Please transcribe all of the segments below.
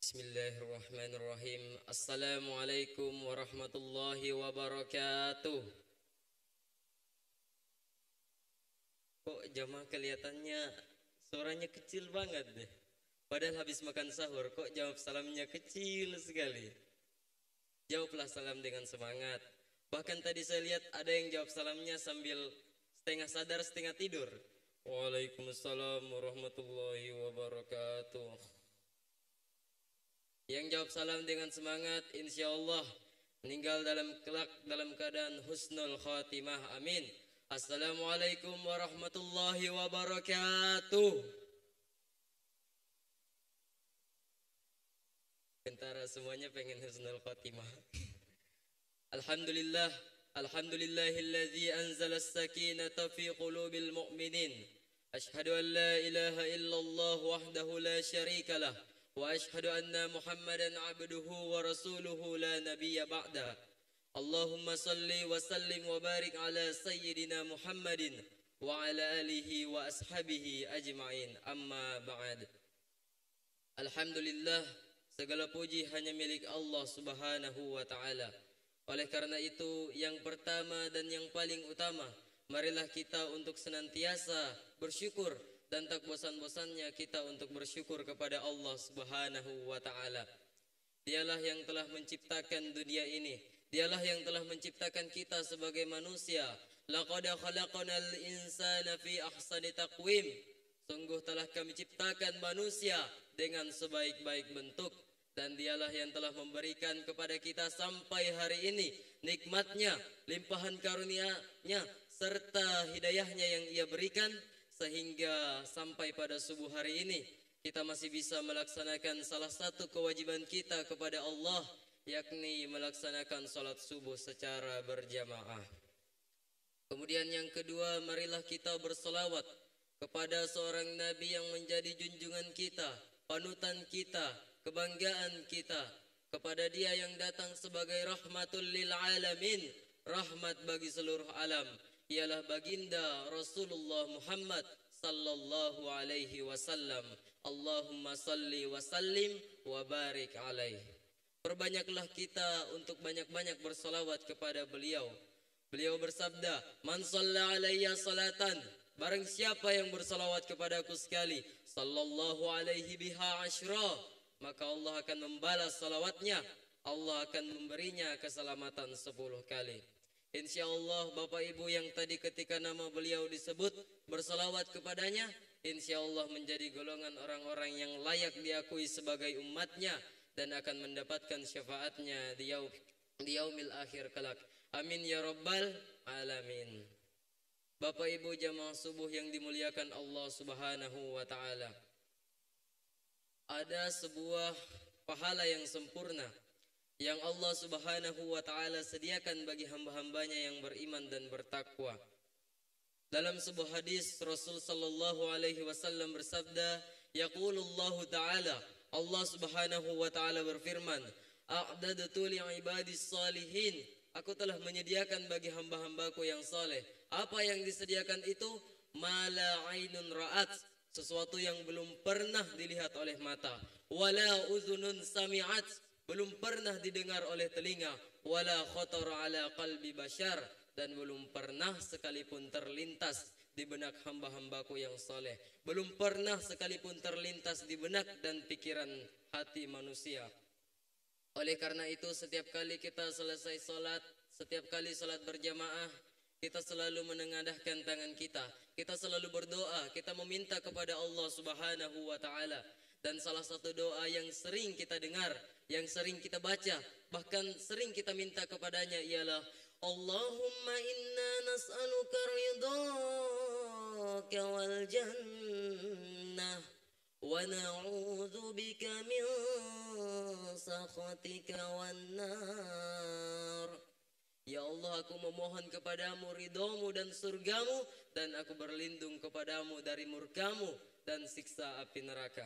Bismillahirrahmanirrahim. Assalamualaikum warahmatullahi wabarakatuh. Kok jamaah kelihatannya suaranya kecil banget deh. Padahal habis makan sahur kok jawab salamnya kecil sekali. Jawablah salam dengan semangat. Bahkan tadi saya lihat ada yang jawab salamnya sambil setengah sadar setengah tidur. Waalaikumsalam warahmatullahi wabarakatuh. Yang jawab salam dengan semangat insyaallah meninggal kelak dalam keadaan husnul khatimah. Amin. Assalamualaikum warahmatullahi wabarakatuh. Antara semuanya pengen husnul khatimah. Alhamdulillah, alhamdulillahilladzi anzala as-sakinata fi qulubil mu'minin. Ashhadu an la ilaha illallah wahdahu la syarika lah. وأشهد أن محمدا عبده ورسوله لا نبي بعده اللهم صل وسلم وبارك على سيدنا محمد وعلى آله وأصحابه أجمعين أما بعد. Alhamdulillah, segala puji hanya milik Allah Subhanahu wa Ta'ala. Oleh karena itu, yang pertama dan yang paling utama, marilah kita untuk senantiasa bersyukur dan tak bosan-bosannya kita untuk bersyukur kepada Allah Subhanahu wa Ta'ala. Dialah yang telah menciptakan dunia ini. Dialah yang telah menciptakan kita sebagai manusia. Laqad khalaqnal insana fi ahsani taqwim. Sungguh telah kami ciptakan manusia dengan sebaik-baik bentuk. Dan dialah yang telah memberikan kepada kita sampai hari ini nikmatnya, limpahan karunia-Nya serta hidayahnya yang Ia berikan, sehingga sampai pada subuh hari ini kita masih bisa melaksanakan salah satu kewajiban kita kepada Allah, yakni melaksanakan salat subuh secara berjamaah. Kemudian yang kedua, marilah kita berselawat kepada seorang Nabi yang menjadi junjungan kita, panutan kita, kebanggaan kita, kepada Dia yang datang sebagai rahmatul lil alamin, rahmat bagi seluruh alam. Ialah baginda Rasulullah Muhammad sallallahu alaihi wasallam. Allahumma salli wa sallim wa barik alaihi. Perbanyaklah kita untuk banyak-banyak bersalawat kepada beliau. Beliau bersabda, "Man shalla alayya salatan," barang siapa yang bersalawat kepadaku sekali, sallallahu alaihi biha asyra, maka Allah akan membalas salawatnya. Allah akan memberinya keselamatan 10 kali. InsyaAllah Bapak Ibu yang tadi ketika nama beliau disebut bersalawat kepadanya, InsyaAllah menjadi golongan orang-orang yang layak diakui sebagai umatnya dan akan mendapatkan syafaatnya di yaumil akhir kelak. Amin ya rabbal alamin. Bapak Ibu jamaah subuh yang dimuliakan Allah Subhanahu wa Ta'ala, ada sebuah pahala yang sempurna yang Allah Subhanahu wa Ta'ala sediakan bagi hamba-hambanya yang beriman dan bertakwa. Dalam sebuah hadis Rasul sallallahu alaihi wasallam bersabda, yaqulullahu ta'ala, Allah Subhanahu wa Ta'ala berfirman, a'dadtu li'ibadis salihin, aku telah menyediakan bagi hamba-hambaku yang saleh. Apa yang disediakan itu? Mala ainun ra'at, sesuatu yang belum pernah dilihat oleh mata, wala uzunun sami'at, belum pernah didengar oleh telinga, wala khatara ala qalbi bashar, dan belum pernah sekalipun terlintas di benak hamba-hambaku yang saleh, belum pernah sekalipun terlintas di benak dan pikiran hati manusia. Oleh karena itu setiap kali kita selesai salat, setiap kali salat berjamaah, kita selalu menengadahkan tangan kita selalu berdoa, kita meminta kepada Allah Subhanahu wa Ta'ala. Dan salah satu doa yang sering kita dengar, yang sering kita baca, bahkan sering kita minta kepadanya ialah Allahumma inna nas'aluka ridhaka wal jannah wa na'udzu bika min sakhatika wan nar. Ya Allah, aku memohon kepadamu ridhamu dan surgamu, dan aku berlindung kepadamu dari murkamu dan siksa api neraka.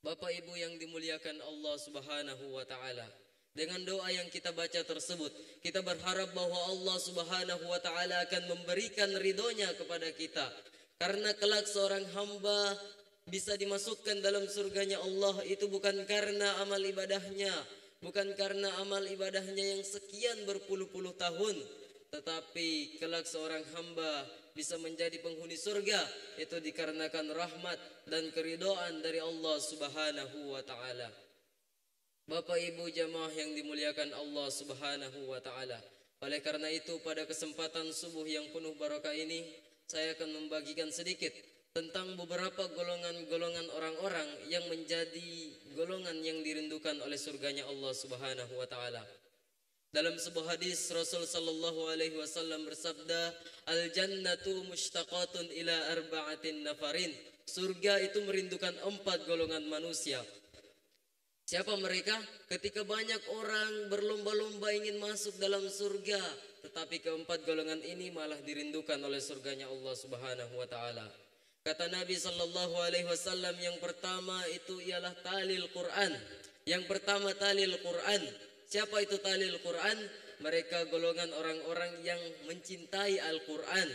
Bapak Ibu yang dimuliakan Allah Subhanahu wa Ta'ala, dengan doa yang kita baca tersebut, kita berharap bahwa Allah Subhanahu wa Ta'ala akan memberikan ridhonya kepada kita. Karena kelak seorang hamba bisa dimasukkan dalam surganya Allah itu bukan karena amal ibadahnya, bukan karena amal ibadahnya yang sekian berpuluh-puluh tahun, tetapi kelak seorang hamba bisa menjadi penghuni surga itu dikarenakan rahmat dan keridhaan dari Allah Subhanahu wa taala. Bapak Ibu jamaah yang dimuliakan Allah Subhanahu wa taala. Oleh karena itu pada kesempatan subuh yang penuh barokah ini saya akan membagikan sedikit tentang beberapa golongan-golongan orang-orang yang menjadi golongan yang dirindukan oleh surganya Allah Subhanahu wa taala. Dalam sebuah hadis Rasul sallallahu alaihi wasallam bersabda, "Al-jannatu mushtaqatun ila arba'atin nafarin." Surga itu merindukan 4 golongan manusia. Siapa mereka? Ketika banyak orang berlomba-lomba ingin masuk dalam surga, tetapi keempat golongan ini malah dirindukan oleh surganya Allah Subhanahu wa taala. Kata Nabi sallallahu alaihi wasallam, yang pertama itu ialah talil Quran. Yang pertama talil Quran. Siapa itu talil Quran? Mereka golongan orang-orang yang mencintai Al-Quran,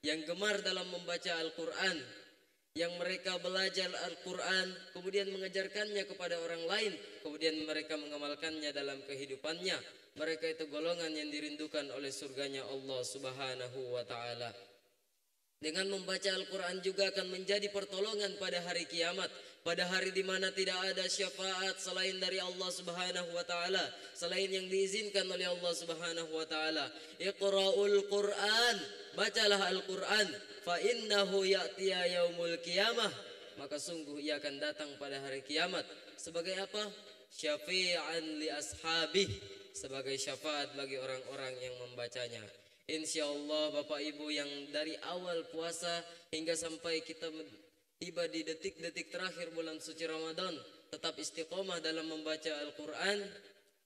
yang gemar dalam membaca Al-Quran, yang mereka belajar Al-Quran, kemudian mengajarkannya kepada orang lain, kemudian mereka mengamalkannya dalam kehidupannya. Mereka itu golongan yang dirindukan oleh surganya Allah Subhanahu wa ta'ala. Dengan membaca Al-Quran juga akan menjadi pertolongan pada hari kiamat, pada hari di mana tidak ada syafaat selain dari Allah Subhanahu wa taala, selain yang diizinkan oleh Allah Subhanahu wa taala. Iqra'ul Quran, bacalah Al-Quran, fa innahu ya'tiya yaumul qiyamah, maka sungguh ia akan datang pada hari kiamat. Sebagai apa? Syafi'an li ashabih, sebagai syafaat bagi orang-orang yang membacanya. Insyaallah Bapak Ibu yang dari awal puasa hingga sampai kita tiba di detik-detik terakhir bulan suci Ramadan tetap istiqomah dalam membaca Al-Quran,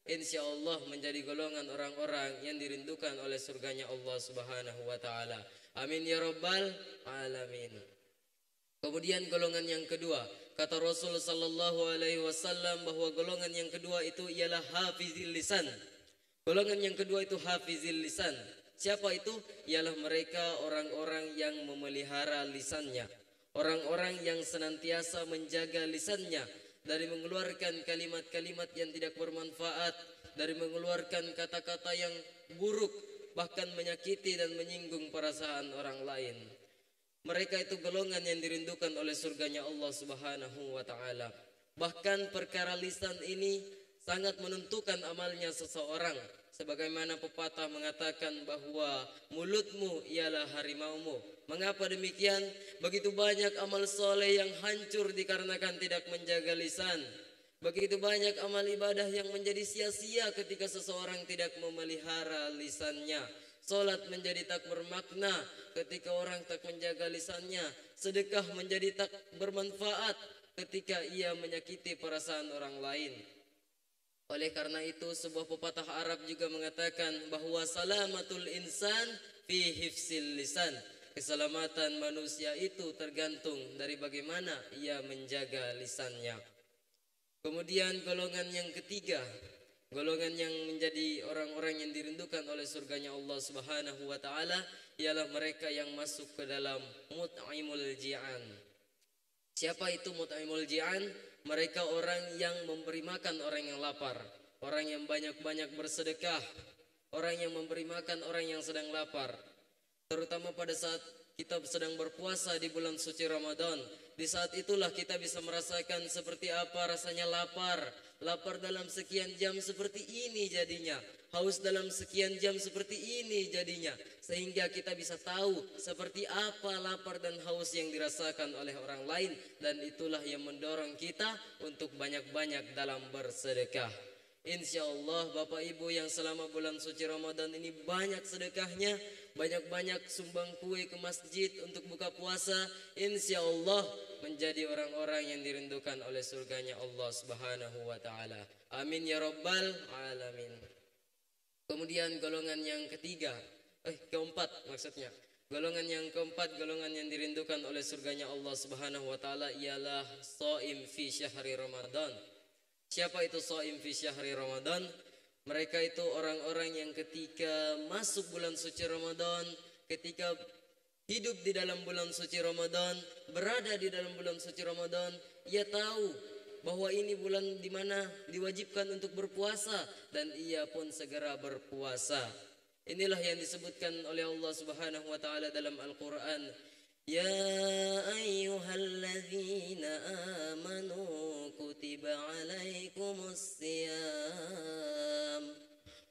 insyaallah menjadi golongan orang-orang yang dirindukan oleh surganya Allah Subhanahu wa ta'ala. Amin ya rabbal alamin. Kemudian golongan yang kedua, kata Rasul sallallahu alaihi wasallam bahwa golongan yang kedua itu ialah hafizil lisan. Golongan yang kedua itu hafizil lisan. Siapa itu? Ialah mereka orang-orang yang memelihara lisannya, orang-orang yang senantiasa menjaga lisannya dari mengeluarkan kalimat-kalimat yang tidak bermanfaat, dari mengeluarkan kata-kata yang buruk, bahkan menyakiti dan menyinggung perasaan orang lain. Mereka itu golongan yang dirindukan oleh surganya Allah Subhanahu wa ta'ala. Bahkan perkara lisan ini sangat menentukan amalnya seseorang. Sebagaimana pepatah mengatakan bahwa mulutmu ialah harimaumu. Mengapa demikian? Begitu banyak amal soleh yang hancur dikarenakan tidak menjaga lisan. Begitu banyak amal ibadah yang menjadi sia-sia ketika seseorang tidak memelihara lisannya. Salat menjadi tak bermakna ketika orang tak menjaga lisannya. Sedekah menjadi tak bermanfaat ketika ia menyakiti perasaan orang lain. Oleh karena itu sebuah pepatah Arab juga mengatakan bahwa salamatul insan fi hifzil lisan. Keselamatan manusia itu tergantung dari bagaimana ia menjaga lisannya. Kemudian golongan yang ketiga, golongan yang menjadi orang-orang yang dirindukan oleh surganya Allah Subhanahu wa ta'ala ialah mereka yang masuk ke dalam mut'imul ji'an. Siapa itu mut'imul ji'an? Mereka orang yang memberi makan orang yang lapar, orang yang banyak-banyak bersedekah, orang yang memberi makan orang yang sedang lapar. Terutama pada saat kita sedang berpuasa di bulan suci Ramadan. Di saat itulah kita bisa merasakan seperti apa rasanya lapar. Lapar dalam sekian jam seperti ini jadinya. Haus dalam sekian jam seperti ini jadinya. Sehingga kita bisa tahu seperti apa lapar dan haus yang dirasakan oleh orang lain. Dan itulah yang mendorong kita untuk banyak-banyak dalam bersedekah. InsyaAllah Bapak Ibu yang selama bulan suci Ramadan ini banyak sedekahnya, banyak-banyak sumbang kue ke masjid untuk buka puasa, InsyaAllah menjadi orang-orang yang dirindukan oleh surganya Allah Subhanahu wa ta'ala. Amin ya rabbal alamin. Kemudian golongan yang keempat maksudnya. Golongan yang keempat, golongan yang dirindukan oleh surganya Allah Subhanahu wa ta'ala ialah shaim fi syahri Ramadan. Siapa itu shaim fi syahri Ramadan? Mereka itu orang-orang yang ketika masuk bulan suci Ramadan, ketika hidup di dalam bulan suci Ramadan, berada di dalam bulan suci Ramadan, ia tahu bahwa ini bulan di mana diwajibkan untuk berpuasa dan ia pun segera berpuasa. Inilah yang disebutkan oleh Allah Subhanahu wa taala dalam Al-Qur'an. Ya ayyuhalladzina amanu kutiba alaikumusiyam.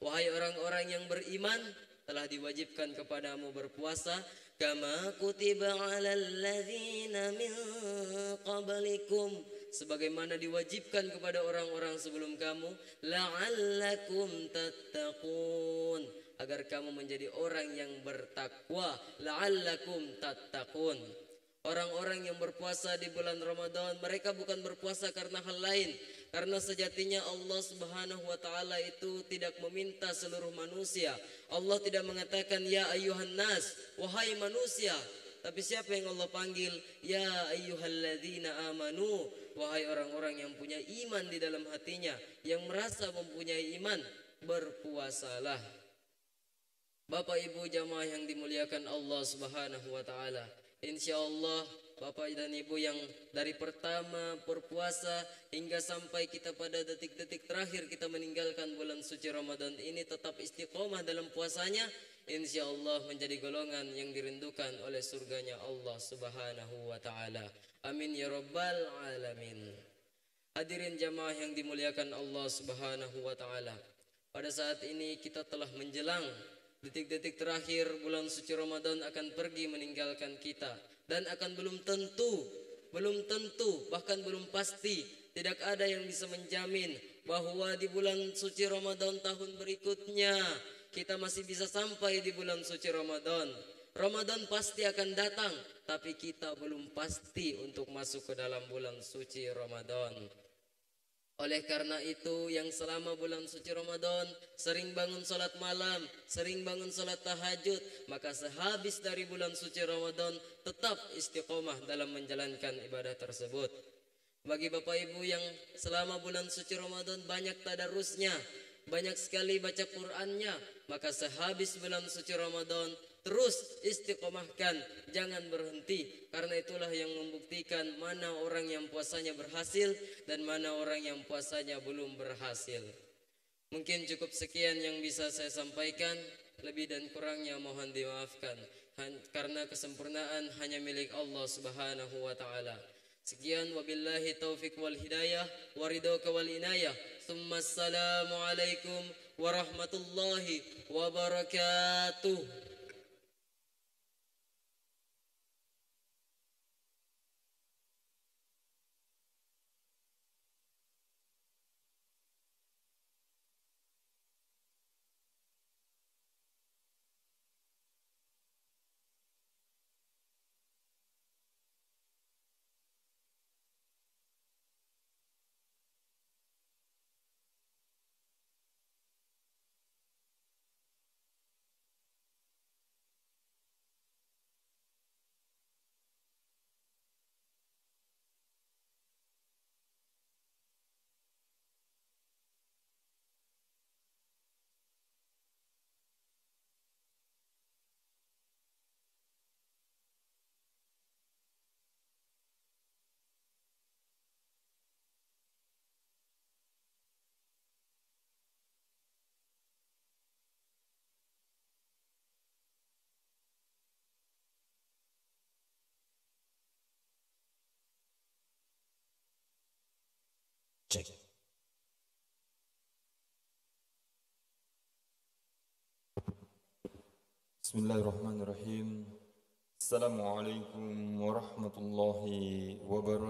Wahai orang-orang yang beriman, telah diwajibkan kepadamu berpuasa kama kutiba alal ladzina min qablikum, sebagaimana diwajibkan kepada orang-orang sebelum kamu, la'allakum tattaqun, agar kamu menjadi orang yang bertakwa. La'allakum tattaqun. Orang-orang yang berpuasa di bulan Ramadan, mereka bukan berpuasa karena hal lain, karena sejatinya Allah Subhanahu wa taala itu tidak meminta seluruh manusia. Allah tidak mengatakan ya ayyuhan nas, wahai manusia. Tapi siapa yang Allah panggil? Ya ayyuhalladzina amanu, wahai orang-orang yang punya iman di dalam hatinya, yang merasa mempunyai iman, berpuasalah. Bapak Ibu jamaah yang dimuliakan Allah Subhanahu wa taala, insyaallah Bapak dan Ibu yang dari pertama berpuasa hingga sampai kita pada detik-detik terakhir kita meninggalkan bulan suci Ramadan ini tetap istiqomah dalam puasanya, insyaallah menjadi golongan yang dirindukan oleh surganya Allah Subhanahu wa taala. Amin ya rabbal alamin. Hadirin jamaah yang dimuliakan Allah Subhanahu wa taala, pada saat ini kita telah menjelang detik-detik terakhir bulan suci Ramadan akan pergi meninggalkan kita, dan akan belum tentu, bahkan belum pasti, tidak ada yang bisa menjamin bahwa di bulan suci Ramadan tahun berikutnya kita masih bisa sampai di bulan suci Ramadan. Ramadan pasti akan datang, tapi kita belum pasti untuk masuk ke dalam bulan suci Ramadan. Oleh karena itu, yang selama bulan suci Ramadan sering bangun salat malam, sering bangun salat tahajud, maka sehabis dari bulan suci Ramadan tetap istiqomah dalam menjalankan ibadah tersebut. Bagi Bapak Ibu yang selama bulan suci Ramadan banyak tadarusnya, banyak sekali baca Qur'annya, maka sehabis bulan suci Ramadan terus istiqomahkan, jangan berhenti, karena itulah yang membuktikan mana orang yang puasanya berhasil dan mana orang yang puasanya belum berhasil. Mungkin cukup sekian yang bisa saya sampaikan, lebih dan kurangnya mohon dimaafkan, karena kesempurnaan hanya milik Allah Subhanahu wa taala. Sekian, wabillahi taufik wal hidayah wa ridhaka wal inayah. Assalamu alaikum warahmatullahi wabarakatuh. Cek. Bismillahirrahmanirrahim. Assalamualaikum warahmatullahi wabarakatuh.